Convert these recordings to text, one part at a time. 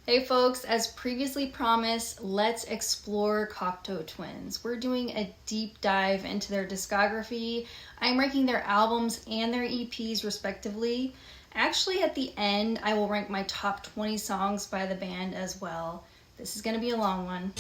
Hey folks, as previously promised, let's explore Cocteau Twins. We're doing a deep dive into their discography. I'm ranking their albums and their EPs respectively. Actually, at the end, I will rank my top 20 songs by the band as well. This is going to be a long one.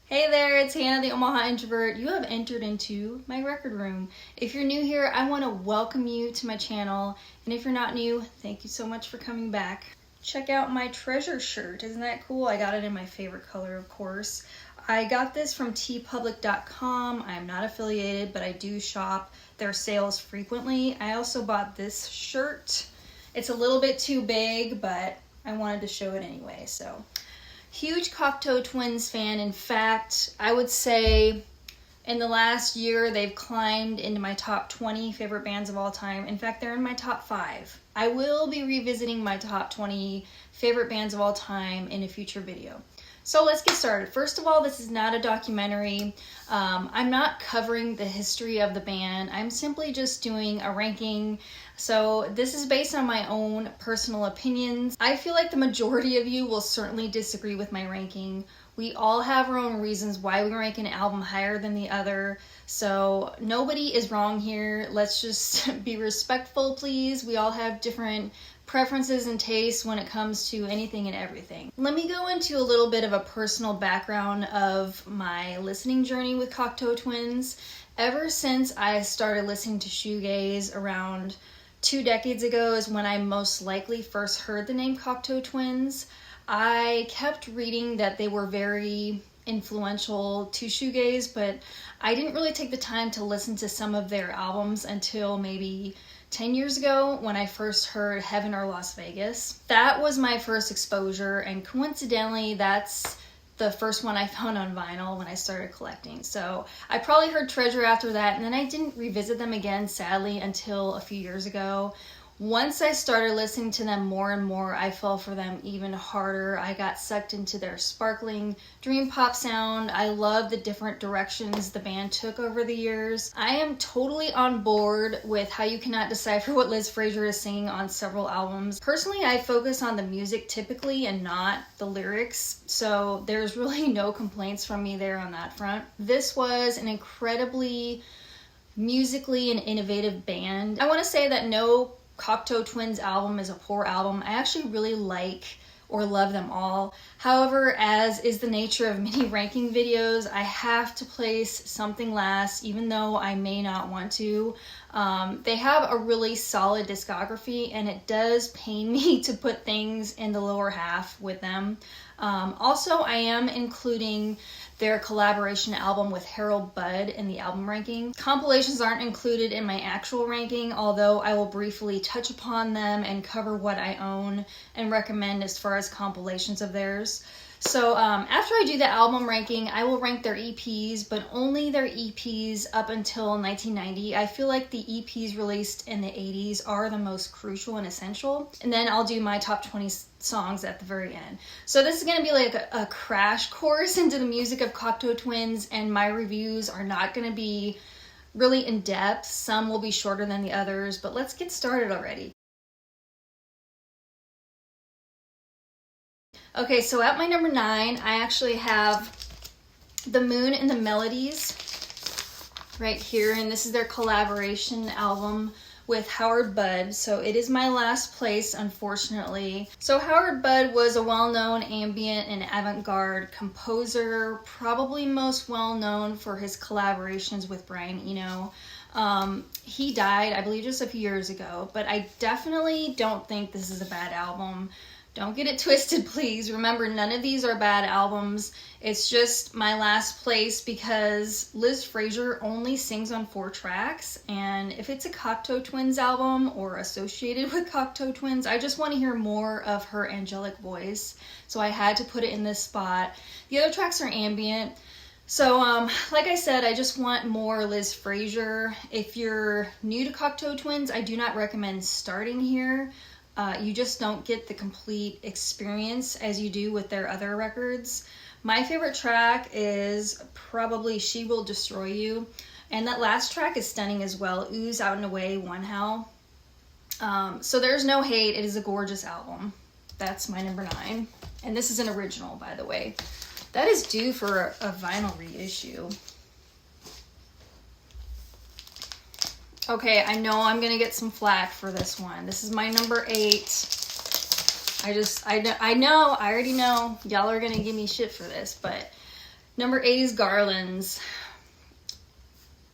Hey there, it's Hannah, the Omaha Introvert. You have entered into my record room. If you're new here, I want to welcome you to my channel. And if you're not new, thank you so much for coming back. Check out my treasure shirt. Isn't that cool? I got it in my favorite color, of course. I got this from tpublic.com. I'm not affiliated, but I do shop their sales frequently. I also bought this shirt. It's a little bit too big, but I wanted to show it anyway, so. Huge Cocteau Twins fan. In fact, I would say in the last year they've climbed into my top 20 favorite bands of all time. In fact, they're in my top 5. I will be revisiting my top 20 favorite bands of all time in a future video. So let's get started. First of all, this is not a documentary. I'm not covering the history of the band. I'm simply just doing a ranking. So this is based on my own personal opinions. I feel like the majority of you will certainly disagree with my ranking. We all have our own reasons why we rank an album higher than the other. So nobody is wrong here. Let's just be respectful, please. We all have different preferences and tastes when it comes to anything and everything. Let me go into a little bit of a personal background of my listening journey with Cocteau Twins. Ever since I started listening to shoegaze around 2 decades ago is when I most likely first heard the name Cocteau Twins. I kept reading that they were very influential to shoegaze, but I didn't really take the time to listen to some of their albums until maybe 10 years ago when I first heard Heaven or Las Vegas. That was my first exposure, and coincidentally that's the first one I found on vinyl when I started collecting. So I probably heard Treasure after that, and then I didn't revisit them again, sadly, until a few years ago. Once I started listening to them more and more, I fell for them even harder. I got sucked into their sparkling dream pop sound. I love the different directions the band took over the years. I am totally on board with how you cannot decipher what Liz Fraser is singing on several albums. Personally, I focus on the music typically and not the lyrics, so there's really no complaints from me there on that front. This was an incredibly musically and innovative band. I want to say that no Cocteau Twins album is a poor album. I actually really like or love them all. However, as is the nature of many ranking videos, I have to place something last, even though I may not want to. They have a really solid discography, and it does pain me to put things in the lower half with them. Also, I am including their collaboration album with Harold Budd in the album ranking. Compilations aren't included in my actual ranking, although I will briefly touch upon them and cover what I own and recommend as far as compilations of theirs. So after I do the album ranking, I will rank their EPs, but only their EPs up until 1990. I feel like the EPs released in the 80s are the most crucial and essential. And then I'll do my top 20 songs at the very end. So this is going to be like a crash course into the music of Cocteau Twins, and my reviews are not going to be really in depth. Some will be shorter than the others, but let's get started already. Okay, so at my number 9, I actually have The Moon and the Melodies right here, and this is their collaboration album with Howard Budd. So it is my last place, unfortunately. So Howard Budd was a well-known ambient and avant-garde composer, probably most well-known for his collaborations with Brian Eno. He died, I believe, just a few years ago, but I definitely don't think this is a bad album. Don't get it twisted, please. Remember, none of these are bad albums. It's just my last place because Liz Fraser only sings on 4 tracks, and if it's a Cocteau Twins album or associated with Cocteau Twins, I just want to hear more of her angelic voice, so I had to put it in this spot. The other tracks are ambient. So, like I said, I just want more Liz Fraser. If you're new to Cocteau Twins, I do not recommend starting here. You just don't get the complete experience as you do with their other records. My favorite track is probably She Will Destroy You, and that last track is stunning as well. Ooze Out and Away, One How. So There's No Hate. It is a gorgeous album. That's my number 9. And this is an original, by the way. That is due for a vinyl reissue. Okay, I know I'm gonna get some flack for this one. This is my number 8. I know, I already know y'all are gonna give me shit for this, but number 8 is Garlands.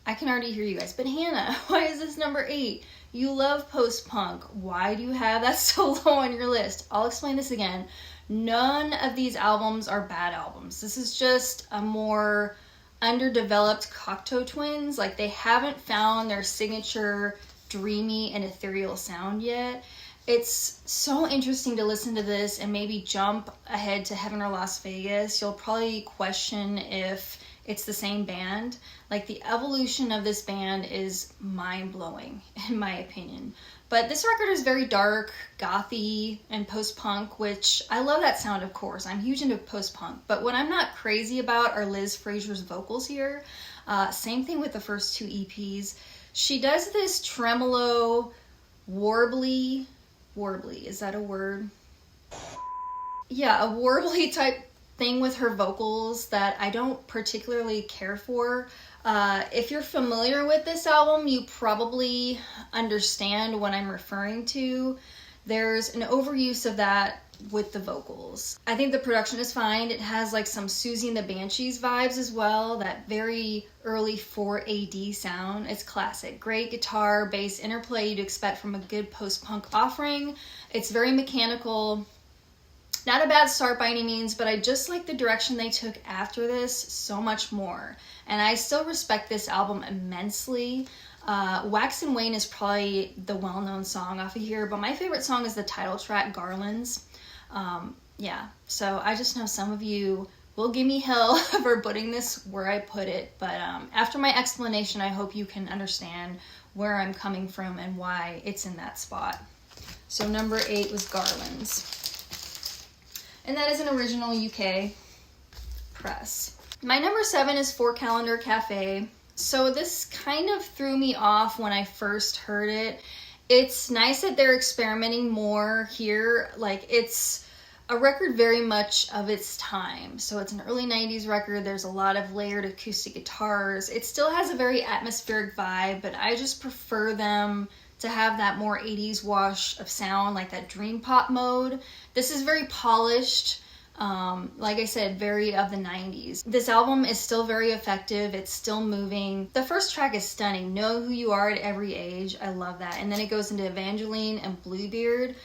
I can already hear you guys, but Hannah, why is this number 8? You love post-punk. Why do you have that so low on your list? I'll explain this again. None of these albums are bad albums. This is just a more underdeveloped Cocteau Twins. Like, they haven't found their signature dreamy and ethereal sound yet. It's so interesting to listen to this and maybe jump ahead to Heaven or Las Vegas. You'll probably question if it's the same band. Like, the evolution of this band is mind-blowing, in my opinion. But this record is very dark, gothy, and post-punk, which I love that sound, of course. I'm huge into post-punk. But what I'm not crazy about are Liz Fraser's vocals here. Same thing with the first 2 EPs. She does this tremolo, warbly, is that a word? Yeah, a warbly type thing with her vocals that I don't particularly care for. If you're familiar with this album, you probably understand what I'm referring to. There's an overuse of that with the vocals. I think the production is fine. It has like some Susie and the Banshees vibes as well, that very early 4AD sound. It's classic. Great guitar, bass interplay you'd expect from a good post-punk offering. It's very mechanical. Not a bad start by any means, but I just like the direction they took after this so much more. And I still respect this album immensely. Wax and Wane is probably the well-known song off of here, but my favorite song is the title track, Garlands. Yeah, so I just know some of you will give me hell for putting this where I put it, but after my explanation, I hope you can understand where I'm coming from and why it's in that spot. So number 8 was Garlands. And that is an original UK press. My number 7 is 4 Calendar Cafe. So this kind of threw me off when I first heard it. It's nice that they're experimenting more here. Like, it's a record very much of its time. So it's an early 90s record. There's a lot of layered acoustic guitars. It still has a very atmospheric vibe, but I just prefer them to have that more 80s wash of sound, like that dream pop mode. This is very polished. Like I said, very of the 90s. This album is still very effective. It's still moving. The first track is stunning. Know Who You Are at Every Age. I love that. And then it goes into Evangeline and Bluebeard.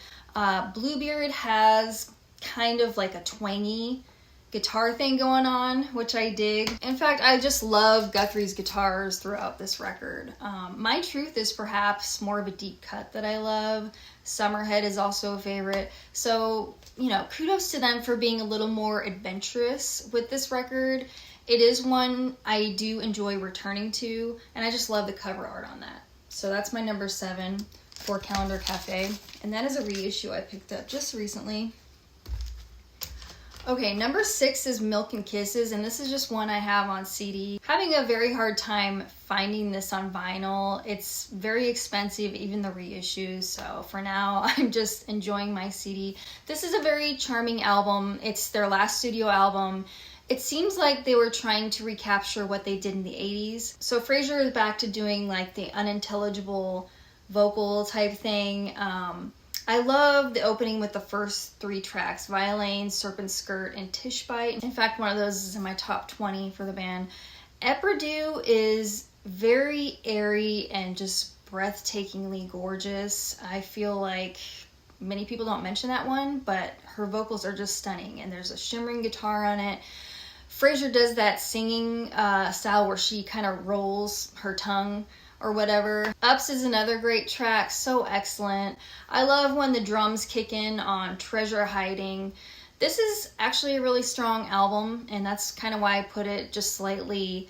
Bluebeard has kind of like a twangy guitar thing going on, which I dig. In fact, I just love Guthrie's guitars throughout this record. My Truth is perhaps more of a deep cut that I love. Summerhead is also a favorite. So, you know, kudos to them for being a little more adventurous with this record. It is one I do enjoy returning to, and I just love the cover art on that. So that's my number 7, 4 Calendar Cafe. And that is a reissue I picked up just recently. Okay, number 6 is Milk and Kisses, and this is just one I have on CD. Having a very hard time finding this on vinyl. It's very expensive, even the reissues, so for now, I'm just enjoying my CD. This is a very charming album. It's their last studio album. It seems like they were trying to recapture what they did in the 80s. So Fraser is back to doing like the unintelligible vocal type thing. I love the opening with the first 3 tracks, Violane, Serpent Skirt, and Tishbite. In fact, one of those is in my top 20 for the band. Eperdue is very airy and just breathtakingly gorgeous. I feel like many people don't mention that one, but her vocals are just stunning, and there's a shimmering guitar on it. Fraser does that singing style where she kind of rolls her tongue or whatever. Ups is another great track, so excellent. I love when the drums kick in on Treasure Hiding. This is actually a really strong album, and that's kind of why I put it just slightly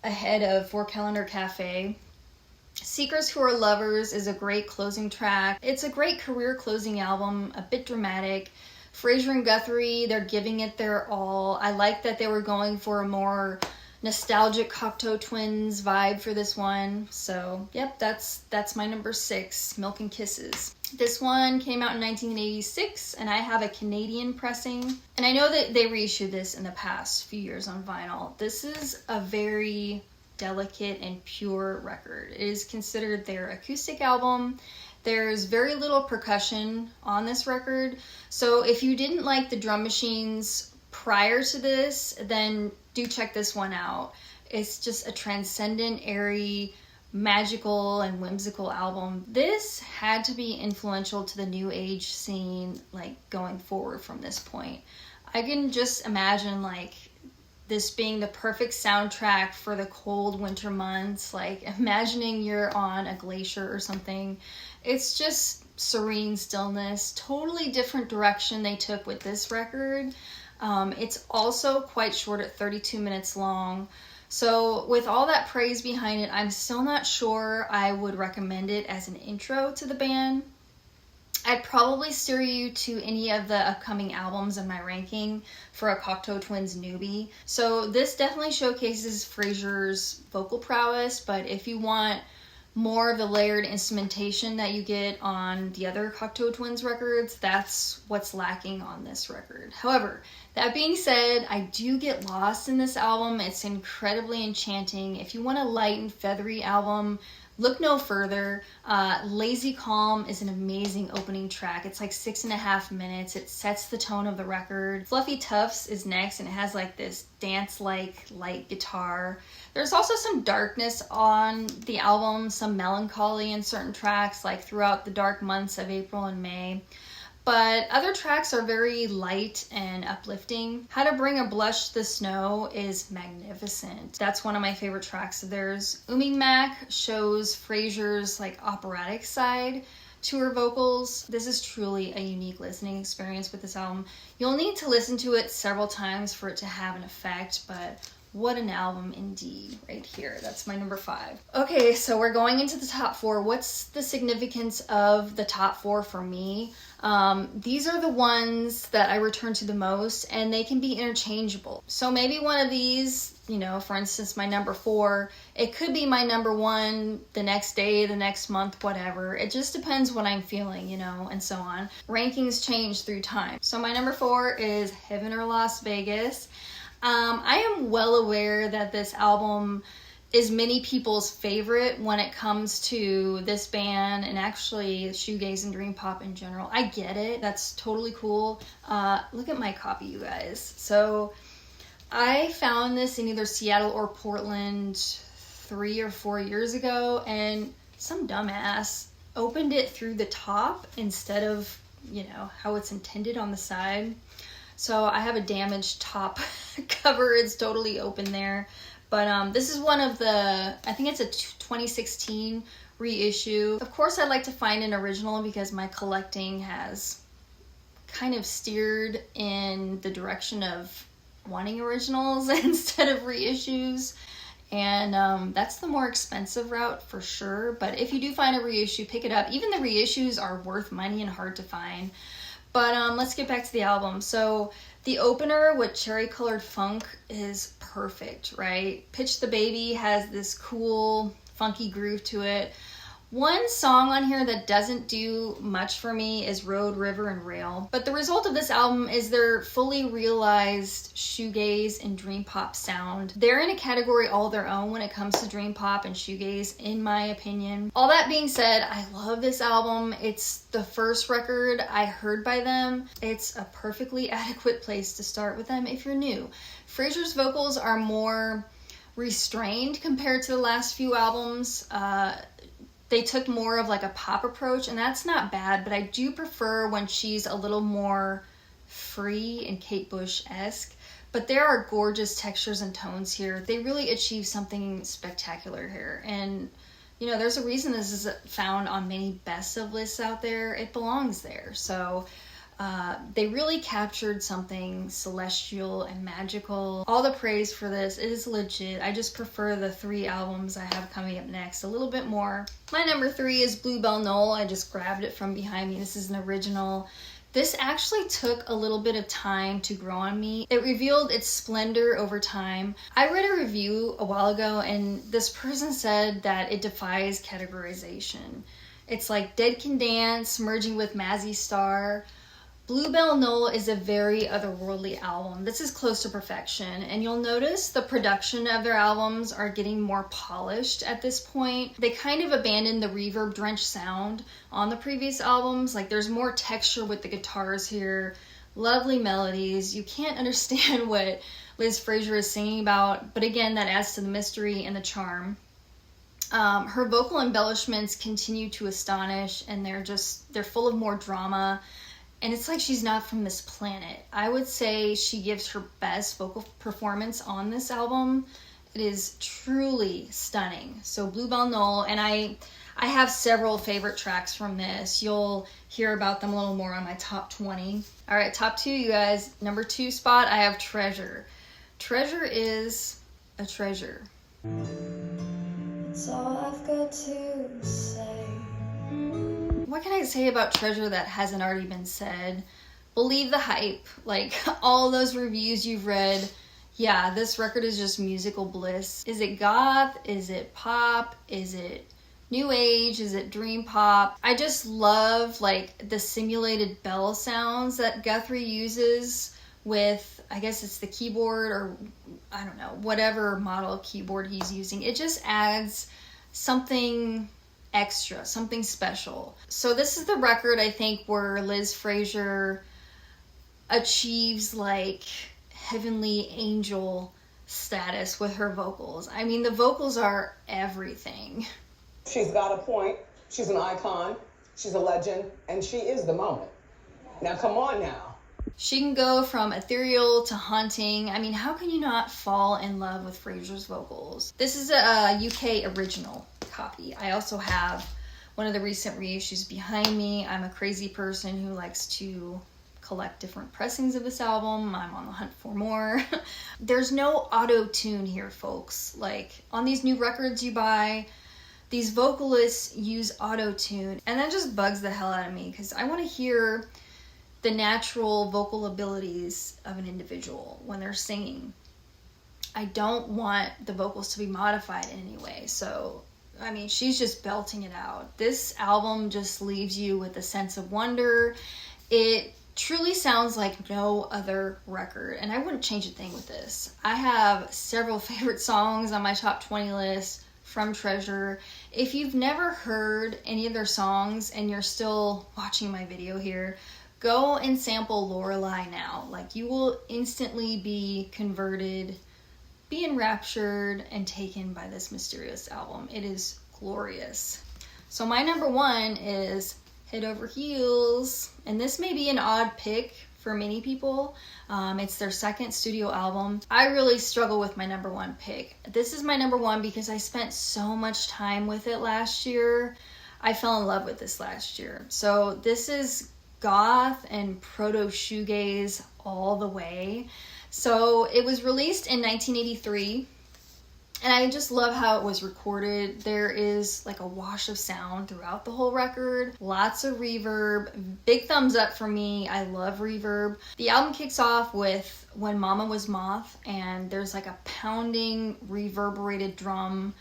ahead of 4 Calendar Cafe. Seekers Who Are Lovers is a great closing track. It's a great career closing album, a bit dramatic. Fraser and Guthrie, they're giving it their all. I like that they were going for a more nostalgic Cocteau Twins vibe for this one. So, yep, that's my number 6, Milk and Kisses. This one came out in 1986, and I have a Canadian pressing. And I know that they reissued this in the past few years on vinyl. This is a very delicate and pure record. It is considered their acoustic album. There's very little percussion on this record. So if you didn't like the drum machines prior to this, then do check this one out. It's just a transcendent, airy, magical and whimsical album. This had to be influential to the new age scene, like going forward from this point. I can just imagine like this being the perfect soundtrack for the cold winter months, like imagining you're on a glacier or something. It's just serene stillness, totally different direction they took with this record. It's also quite short at 32 minutes long. So with all that praise behind it, I'm still not sure I would recommend it as an intro to the band. I'd probably steer you to any of the upcoming albums in my ranking for a Cocteau Twins newbie. So this definitely showcases Fraser's vocal prowess, but if you want more of the layered instrumentation that you get on the other Cocteau Twins records, that's what's lacking on this record. However, that being said, I do get lost in this album. It's incredibly enchanting. If you want a light and feathery album, look no further. Lazy Calm is an amazing opening track. It's like 6.5 minutes. It sets the tone of the record. Fluffy Tufts is next, and it has like this dance-like light guitar. There's also some darkness on the album, some melancholy in certain tracks, like throughout the dark months of April and May. But other tracks are very light and uplifting. How to Bring a Blush to the Snow is magnificent. That's one of my favorite tracks of theirs. Ooming Mac shows Fraser's like operatic side to her vocals. This is truly a unique listening experience with this album. You'll need to listen to it several times for it to have an effect, but what an album indeed right here. That's my number 5. Okay, so we're going into the top 4. What's the significance of the top 4 for me? These are the ones that I return to the most, and they can be interchangeable. So maybe one of these, you know, for instance, my number 4, it could be my number 1 the next day, the next month, whatever. It just depends what I'm feeling, you know, and so on. Rankings change through time. So my number 4 is Heaven or Las Vegas. I am well aware that this album is many people's favorite when it comes to this band and actually shoegaze and dream pop in general. I get it. That's totally cool. Look at my copy, you guys. So I found this in either Seattle or Portland 3 or 4 years ago, and some dumbass opened it through the top instead of, you know, how it's intended on the side. So I have a damaged top cover. It's totally open there. But this is one of the, I think it's a 2016 reissue. Of course, I'd like to find an original because my collecting has kind of steered in the direction of wanting originals instead of reissues. And that's the more expensive route for sure. But if you do find a reissue, pick it up. Even the reissues are worth money and hard to find. But let's get back to the album. So the opener with Cherry Colored Funk is perfect, right? Pitch the Baby has this cool, funky groove to it. One song on here that doesn't do much for me is Road, River, and Rail. But the result of this album is their fully realized shoegaze and dream pop sound. They're in a category all their own when it comes to dream pop and shoegaze, in my opinion. All that being said, I love this album. It's the first record I heard by them. It's a perfectly adequate place to start with them if you're new. Fraser's vocals are more restrained compared to the last few albums. They took more of like a pop approach, and that's not bad, but I do prefer when she's a little more free and Kate Bush-esque. But there are gorgeous textures and tones here. They really achieve something spectacular here. And, you know, there's a reason this is found on many best of lists out there. It belongs there. So they really captured something celestial and magical. All the praise for this. It is legit. I just prefer the 3 albums I have coming up next a little bit more. My number 3 is Bluebell Knoll. I just grabbed it from behind me. This is an original. This actually took a little bit of time to grow on me. It revealed its splendor over time. I read a review a while ago, and this person said that it defies categorization. It's like Dead Can Dance merging with Mazzy Star. Bluebell Knoll is a very otherworldly album. This is close to perfection, and you'll notice the production of their albums are getting more polished at this point. They kind of abandoned the reverb-drenched sound on the previous albums. Like, there's more texture with the guitars here, lovely melodies. You can't understand what Liz Fraser is singing about, but again, that adds to the mystery and the charm. Her vocal embellishments continue to astonish, and they're full of more drama. And it's like she's not from this planet. I would say she gives her best vocal performance on this album. It is truly stunning. So Bluebell Knoll, and I have several favorite tracks from this. You'll hear about them a little more on my top 20. All right, top 2, you guys. Number 2 spot, I have Treasure. Treasure is a treasure. That's all I've got to say. What can I say about Treasure that hasn't already been said? Believe the hype. Like, all those reviews you've read, yeah, this record is just musical bliss. Is it goth? Is it pop? Is it new age? Is it dream pop? I just love, like, the simulated bell sounds that Guthrie uses with, I guess it's the keyboard, or I don't know, whatever model of keyboard he's using. It just adds something extra, something special. So this is the record, I think, where Liz Fraser achieves like heavenly angel status with her vocals. I mean, the vocals are everything. She's got a point. She's an icon. She's a legend, and she is the moment. Now, come on now. She can go from ethereal to haunting. I mean, how can you not fall in love with Fraser's vocals? This is a UK original copy. I also have one of the recent reissues behind me. I'm a crazy person who likes to collect different pressings of this album. I'm on the hunt for more. There's no auto-tune here, folks. Like, on these new records you buy, these vocalists use auto-tune, and that just bugs the hell out of me, because I want to hear the natural vocal abilities of an individual when they're singing. I don't want the vocals to be modified in any way. So, I mean, she's just belting it out. This album just leaves you with a sense of wonder. It truly sounds like no other record, and I wouldn't change a thing with this. I have several favorite songs on my top 20 list from Treasure. If you've never heard any of their songs and you're still watching my video here, go and sample Lorelei now. Like, you will instantly be converted, be enraptured, and taken by this mysterious album. It is glorious. So my number 1 is Head Over Heels, and this may be an odd pick for many people. It's their second studio album. I really struggle with my number 1 pick. This is my number 1 because I spent so much time with it last year. I fell in love with this last year. So this is goth and proto shoegaze all the way. So it was released in 1983, and I just love how it was recorded. There is like a wash of sound throughout the whole record, lots of reverb. Big thumbs up for me. I love reverb. The album kicks off with When Mama Was Moth, and there's like a pounding reverberated drum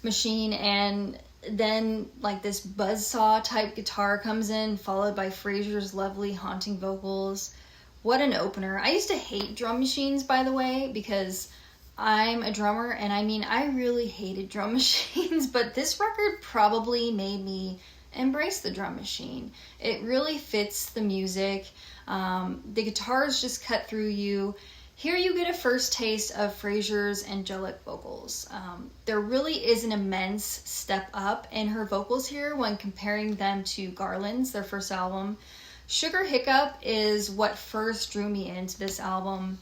machine, and then like this buzzsaw type guitar comes in, followed by Fraser's lovely haunting vocals. What an opener. I used to hate drum machines, by the way, because I'm a drummer, and I mean, I really hated drum machines, but this record probably made me embrace the drum machine. It really fits the music. The guitars just cut through you. Here you get a first taste of Fraser's angelic vocals. There really is an immense step up in her vocals here when comparing them to Garland's, their first album. Sugar Hiccup is what first drew me into this album.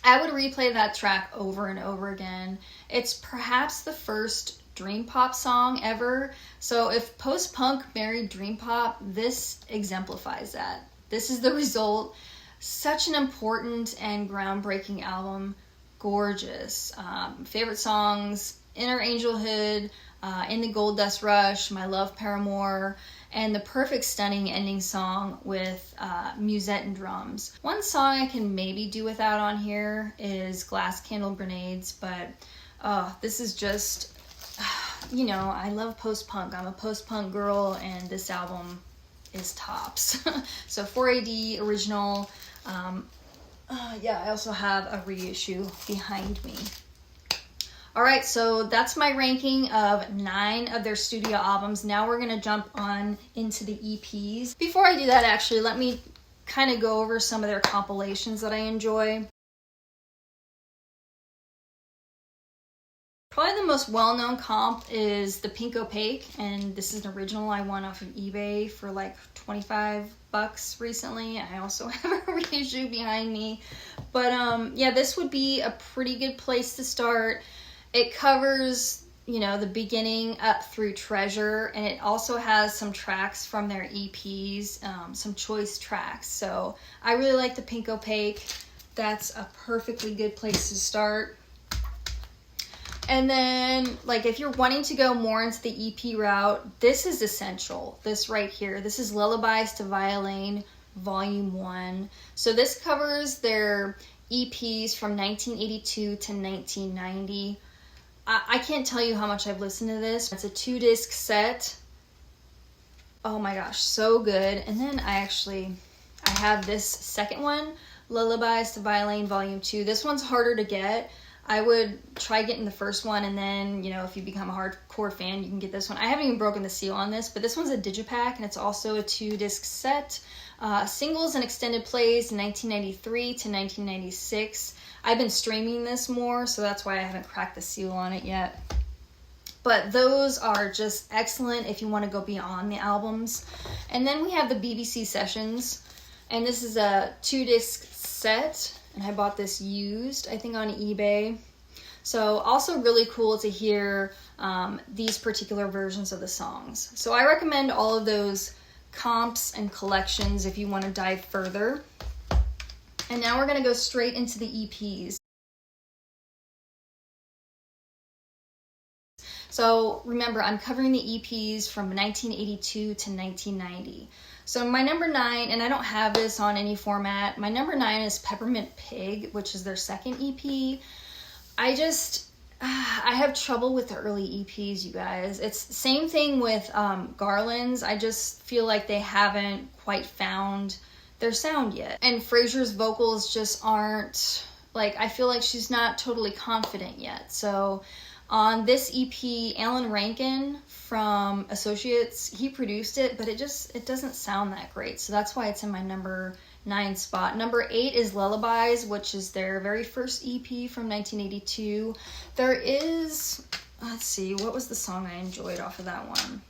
I would replay that track over and over again. It's perhaps the first dream pop song ever. So if post-punk married dream pop, this exemplifies that. This is the result. Such an important and groundbreaking album. Gorgeous. Favorite songs: Inner Angelhood, In the Gold Dust Rush, My Love Paramore, and the perfect stunning ending song with musette and drums. One song I can maybe do without on here is Glass Candle Grenades, but this is just, you know, I love post-punk. I'm a post-punk girl, and this album is tops. So 4AD original. Yeah, I also have a reissue behind me. All right, so that's my ranking of 9 of their studio albums. Now we're gonna jump on into the EPs. Before I do that, actually, let me kind of go over some of their compilations that I enjoy. Probably the most well-known comp is the Pink Opaque, and this is an original I won off of eBay for like 25 bucks recently. I also have a reissue behind me. But yeah, this would be a pretty good place to start. It covers, you know, the beginning up through Treasure, and it also has some tracks from their EPs, some choice tracks. So I really like the Pink Opaque. That's a perfectly good place to start. And then, like, if you're wanting to go more into the EP route, this is essential. This right here. This is Lullabies to Violin, Volume 1. So this covers their EPs from 1982 to 1990. I can't tell you how much I've listened to this. It's a 2-disc set. Oh my gosh, so good. And then I have this second one, Lullabies to Violin, Volume 2. This one's harder to get. I would try getting the first one, and then, you know, if you become a hardcore fan, you can get this one. I haven't even broken the seal on this, but this one's a digipack, and it's also a 2-disc set. Singles and extended plays 1993 to 1996. I've been streaming this more, so that's why I haven't cracked the seal on it yet. But those are just excellent if you want to go beyond the albums. And then we have the BBC Sessions, and this is a 2-disc set. And I bought this used, I think, on eBay. So also really cool to hear these particular versions of the songs. So I recommend all of those comps and collections if you want to dive further. And now we're going to go straight into the EPs. So remember, I'm covering the EPs from 1982 to 1990. So my number 9, and I don't have this on any format, my number 9 is Peppermint Pig, which is their second EP. I have trouble with the early EPs, you guys. It's same thing with Garland's. I just feel like they haven't quite found their sound yet. And Frasier's vocals just aren't, like, I feel like she's not totally confident yet. So on this EP, Alan Rankin from Associates, he produced it, but it doesn't sound that great. So that's why it's in my number 9 spot. Number 8 is Lullabies, which is their very first EP from 1982. There is, let's see, what was the song I enjoyed off of that one?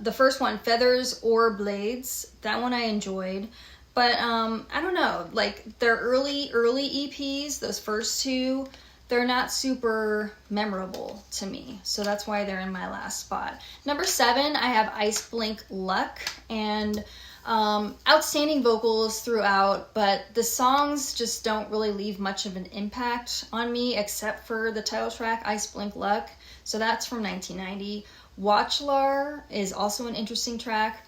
The first one, Feathers or Blades. That one I enjoyed. But I don't know, like their early EPs, those first 2, they're not super memorable to me. So that's why they're in my last spot. Number 7, I have Ice Blink Luck, and outstanding vocals throughout, but the songs just don't really leave much of an impact on me except for the title track, Ice Blink Luck. So that's from 1990. Watchlar is also an interesting track.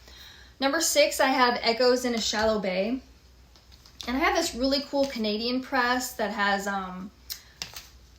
Number 6, I have Echoes in a Shallow Bay. And I have this really cool Canadian press that has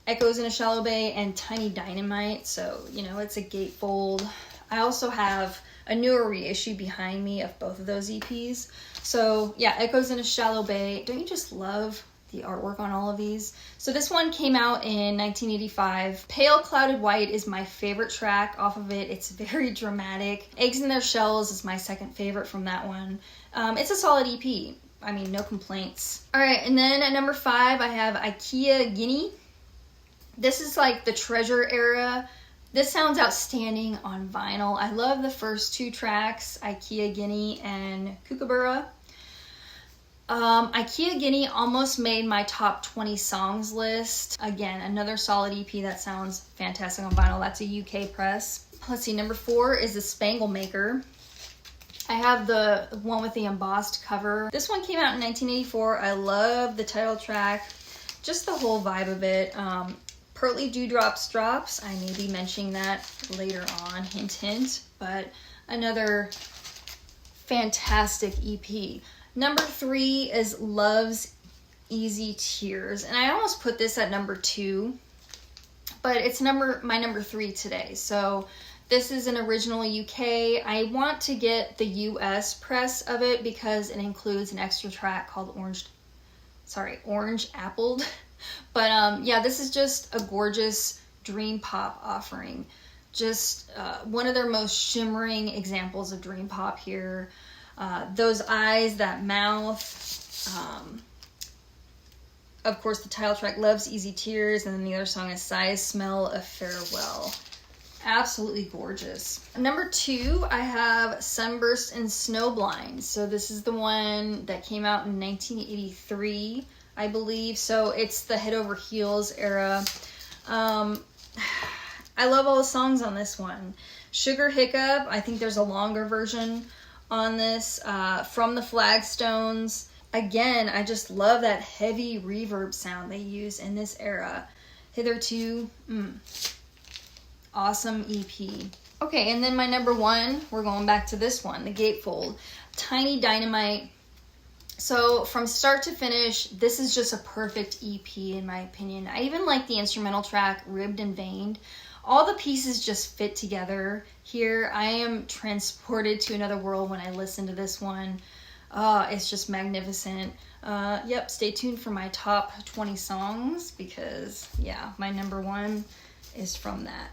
Echoes in a Shallow Bay and Tiny Dynamite. So, you know, it's a gatefold. I also have a newer reissue behind me of both of those EPs. So yeah, Echoes in a Shallow Bay. Don't you just love the artwork on all of these? So this one came out in 1985. Pale Clouded White is my favorite track off of it. It's very dramatic. Eggs in Their Shells is my second favorite from that one. It's a solid EP. I mean, no complaints. All right, and then at number 5, I have IKEA Guinea. This is like the Treasure era. This sounds outstanding on vinyl. I love the first 2 tracks, IKEA Guinea and Kookaburra. IKEA Guinea almost made my top 20 songs list. Again, another solid EP that sounds fantastic on vinyl. That's a UK press. Let's see, number 4 is the Spangle Maker. I have the one with the embossed cover. This one came out in 1984. I love the title track, just the whole vibe of it. Pearly Dewdrops Drops, I may be mentioning that later on, hint hint, but another fantastic EP. Number 3 is Love's Easy Tears, and I almost put this at number 2, but it's my number 3 today. So this is an original UK. I want to get the US press of it because it includes an extra track called Orange Appled. But yeah, this is just a gorgeous dream pop offering. Just one of their most shimmering examples of dream pop here. Those eyes, that mouth. Of course, the title track, Love's Easy Tears, and then the other song is Sighs Smell of Farewell. Absolutely gorgeous. Number 2, I have Sunburst and Snowblind. So this is the one that came out in 1983, I believe. So it's the Head Over Heels era. I love all the songs on this one. Sugar Hiccup, I think there's a longer version on this. From the Flagstones. Again, I just love that heavy reverb sound they use in this era. Hitherto, awesome EP. Okay, and then my number 1, we're going back to this one, The Gatefold. Tiny Dynamite. So from start to finish, this is just a perfect EP in my opinion. I even like the instrumental track, Ribbed and Veined. All the pieces just fit together here. I am transported to another world when I listen to this one. It's just magnificent. Yep, stay tuned for my top 20 songs because, yeah, my number 1 is from that.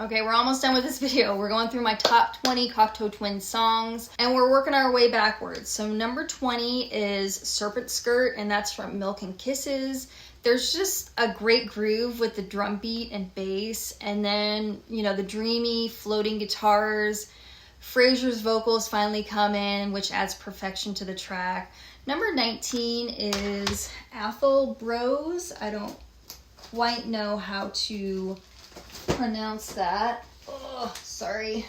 Okay, we're almost done with this video. We're going through my top 20 Cocteau Twins songs, and we're working our way backwards. So number 20 is Serpent Skirt, and that's from Milk and Kisses. There's just a great groove with the drum beat and bass, and then, you know, the dreamy floating guitars. Fraser's vocals finally come in, which adds perfection to the track. Number 19 is Athol Bros. I don't quite know how to pronounce that. Oh, sorry.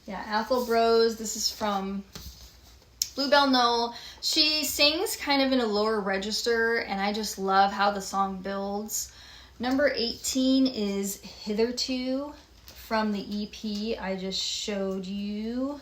Yeah, Athol Bros. This is from Bluebell Knoll. She sings kind of in a lower register, and I just love how the song builds. Number 18 is Hitherto from the EP I just showed you.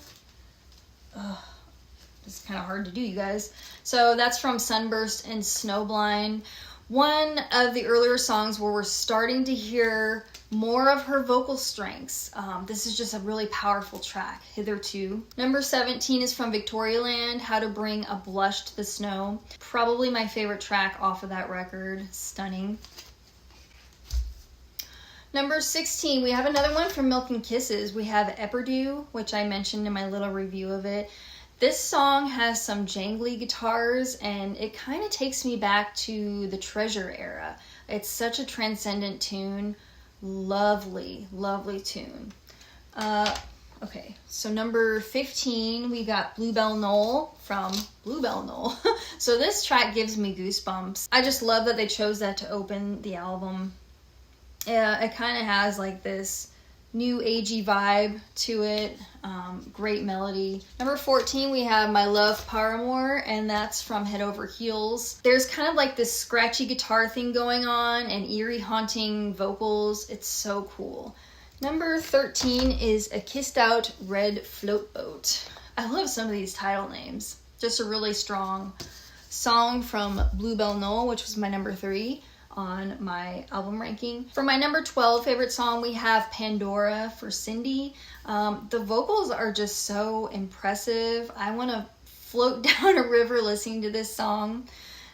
It's kind of hard to do, you guys. So that's from Sunburst and Snowblind. One of the earlier songs where we're starting to hear more of her vocal strengths. This is just a really powerful track, Hitherto. Number 17 is from Victorialand, How to Bring a Blush to the Snow. Probably my favorite track off of that record. Stunning. Number 16, we have another one from Milk and Kisses. We have Eperdue, which I mentioned in my little review of it. This song has some jangly guitars, and it kind of takes me back to the Treasure era. It's such a transcendent tune. Lovely, lovely tune. Okay, so number 15, we got Bluebell Knoll from Bluebell Knoll. So this track gives me goosebumps. I just love that they chose that to open the album. It kind of has like this new agey vibe to it. Great melody. Number 14, we have My Love Paramore, and that's from Head Over Heels. There's kind of like this scratchy guitar thing going on and eerie haunting vocals. It's so cool. Number 13 is A Kissed Out Red Float Boat. I love some of these title names. Just a really strong song from Bluebell Knoll, which was my number 3 on my album ranking. For my number 12 favorite song, we have Pandora for Cindy. The vocals are just so impressive. I want to float down a river listening to this song.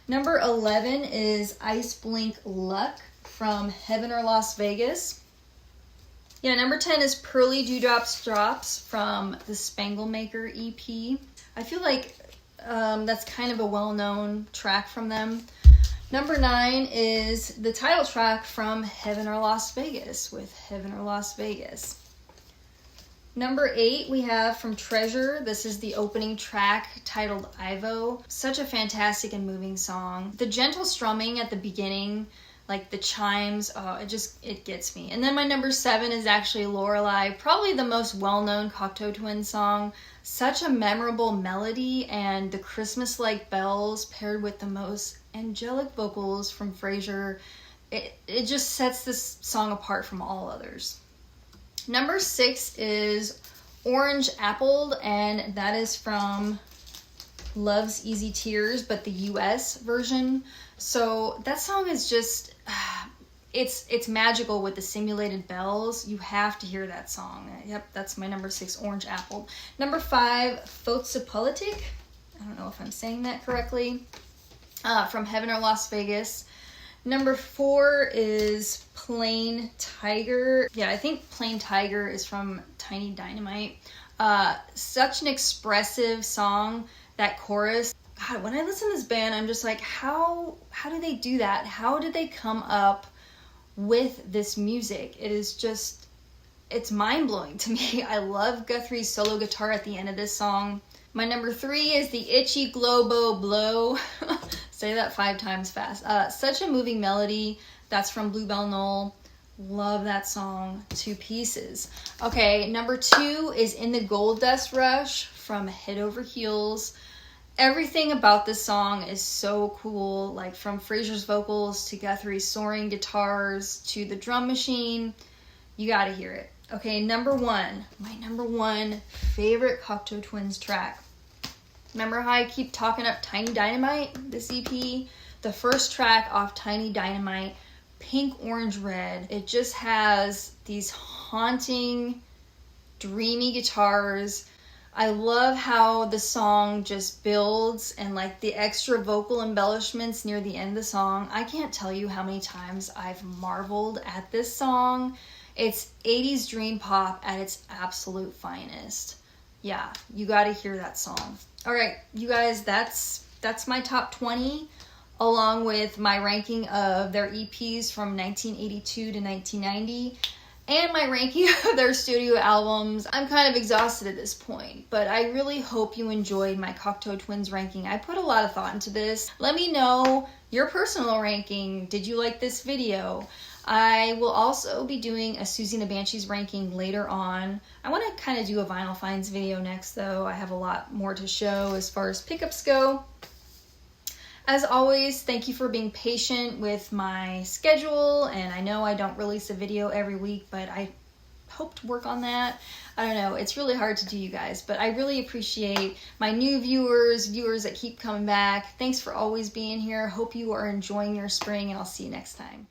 Number 11 is Ice Blink Luck from Heaven or Las Vegas. Yeah, number 10 is Pearly Dewdrops Drops from the Spangle Maker EP. I feel like that's kind of a well-known track from them. Number 9 is the title track from Heaven or Las Vegas with Heaven or Las Vegas. Number 8 we have from Treasure. This is the opening track titled Ivo. Such a fantastic and moving song. The gentle strumming at the beginning, like the chimes, it gets me. And then my number 7 is actually Lorelei, probably the most well-known Cocteau Twins song. Such a memorable melody, and the Christmas-like bells paired with the most angelic vocals from Fraser. It just sets this song apart from all others. Number 6 is Orange Appled, and that is from Loves Easy Tears, but the US version. So that song is just, it's magical with the simulated bells. You have to hear that song. Yep, that's my number 6, Orange Apple. Number 5, Fotsopolitik. I don't know if I'm saying that correctly. From Heaven or Las Vegas. Number 4 is Plain Tiger. Yeah, I think Plain Tiger is from Tiny Dynamite. Such an expressive song, that chorus. God, when I listen to this band, I'm just like, how do they do that? How did they come up with this music? It is just, it's mind-blowing to me. I love Guthrie's solo guitar at the end of this song. My number 3 is the Itchy Globo Blow. Say that 5 times fast. Such a moving melody. That's from Bluebell Knoll. Love that song to pieces. Okay, number 2 is In the Gold Dust Rush from Head Over Heels. Everything about this song is so cool, like from Fraser's vocals to Guthrie's soaring guitars to the drum machine. You gotta hear it. Okay, number 1, my number 1 favorite Cocteau Twins track. Remember how I keep talking up Tiny Dynamite, this EP? The first track off Tiny Dynamite, Pink, Orange, Red. It just has these haunting, dreamy guitars. I love how the song just builds and like the extra vocal embellishments near the end of the song. I can't tell you how many times I've marveled at this song. It's 80s dream pop at its absolute finest. Yeah, you gotta hear that song. All right, you guys, that's my top 20, along with my ranking of their EPs from 1982 to 1990, and my ranking of their studio albums. I'm kind of exhausted at this point, but I really hope you enjoyed my Cocteau Twins ranking. I put a lot of thought into this. Let me know your personal ranking. Did you like this video? I will also be doing a Susie and the Banshees ranking later on. I want to kind of do a vinyl finds video next, though. I have a lot more to show as far as pickups go. As always, thank you for being patient with my schedule, and I know I don't release a video every week, but I hope to work on that. I don't know, it's really hard to do, you guys, but I really appreciate my new viewers that keep coming back. Thanks for always being here. Hope you are enjoying your spring, and I'll see you next time.